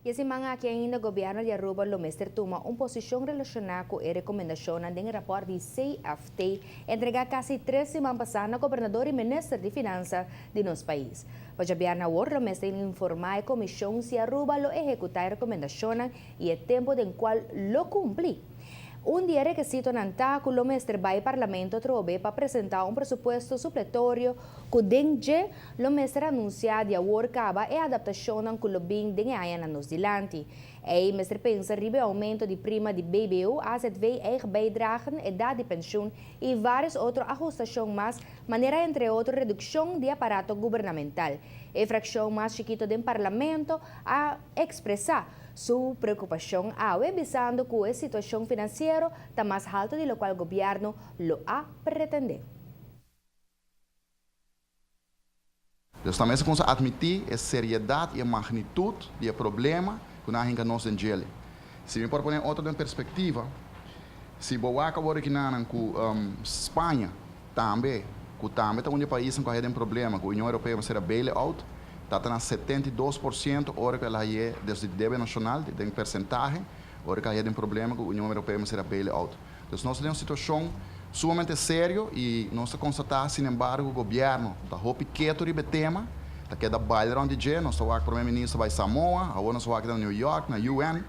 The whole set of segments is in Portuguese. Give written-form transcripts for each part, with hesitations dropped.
E assim mga que ainda gobyerno de Aruba Lomester toma uma posição relacionada com a recomendação do rapport de CFT entregar quase 3 semanas passadas ao governador e ministro de Finanças de nosso país. O governo agora Lomester informar a comissão se Aruba lo executar a recomendação e é tempo em qual lo cumprir. Dia requisito nanta que o mestre vai ao parlamento trobe para apresentar presupuesto supletório que dengue o mestre anuncia de agora acaba e adaptação que o bem dengue aia nos dilante. E mestre pensa ribe aumento de prima de BBU, AZV, bijdragen, idade de pensioen e vários outros ajustações mais, maneira entre outros redução de aparato governamental. E fração mais chiquito do parlamento a expressar sua preocupação ao avisando que a situação financeira está mais alta do que o governo lo a pretender. Dus também se consegue admitir a seriedade e a magnitude do problema que nós temos em Se me propõe outra perspectiva, se boa agora que com Espanha também, que também é um país que tem problema, que a União Europeia vai ser a bailout, está na 72% hora que ela é desde o débito nacional, tem percentagem, hora que ela tem problema que a União Europeia vai ser a bailout. Então nós temos uma situação sumamente séria e nós constatamos, sin embargo, o governo está quieto sobre o tema, está queda baile onde dia, nós estamos com o primeiro-ministro vai Samoa, agora nós estamos em New York, na UN,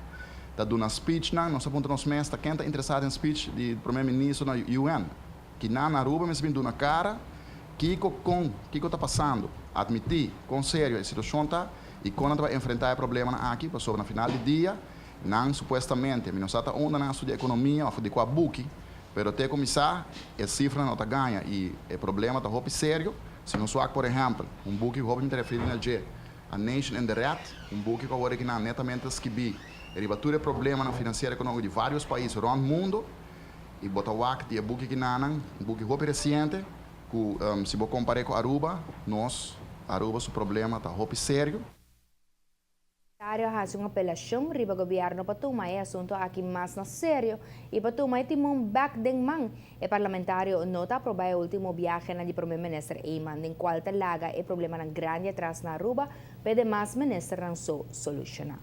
está dando uma speech, nós estamos nos meses, está quem está interessado em speech do primeiro-ministro na UN, que na Aruba, mas vindo na cara, que está passando, admitir com sério a situação está e quando vai enfrentar o problema aqui, sobre no final do dia, não supostamente, nós estamos onde na de economia, de qual book, mas até começar, a cifra não está ganha e o problema está muito sério. Se não soar, por exemplo, book que eu me referi a G, a Nation in the Red, book que agora que não netamente esquibi, ribatura problema na financeira econômica de vários países no mundo e botar o acto de book que não, book muito recente, que se eu comparar com Aruba, Aruba, o problema está muito sério. Hace uma apelação riba governo para tomar o assunto aqui mais na sério e para tomar timão back den man. O parlamentário não está aprobando o último viagem de primeiro-ministro Eyman, em qual talaga o problema grande atrás na Aruba, pede mais ministro não solucionar.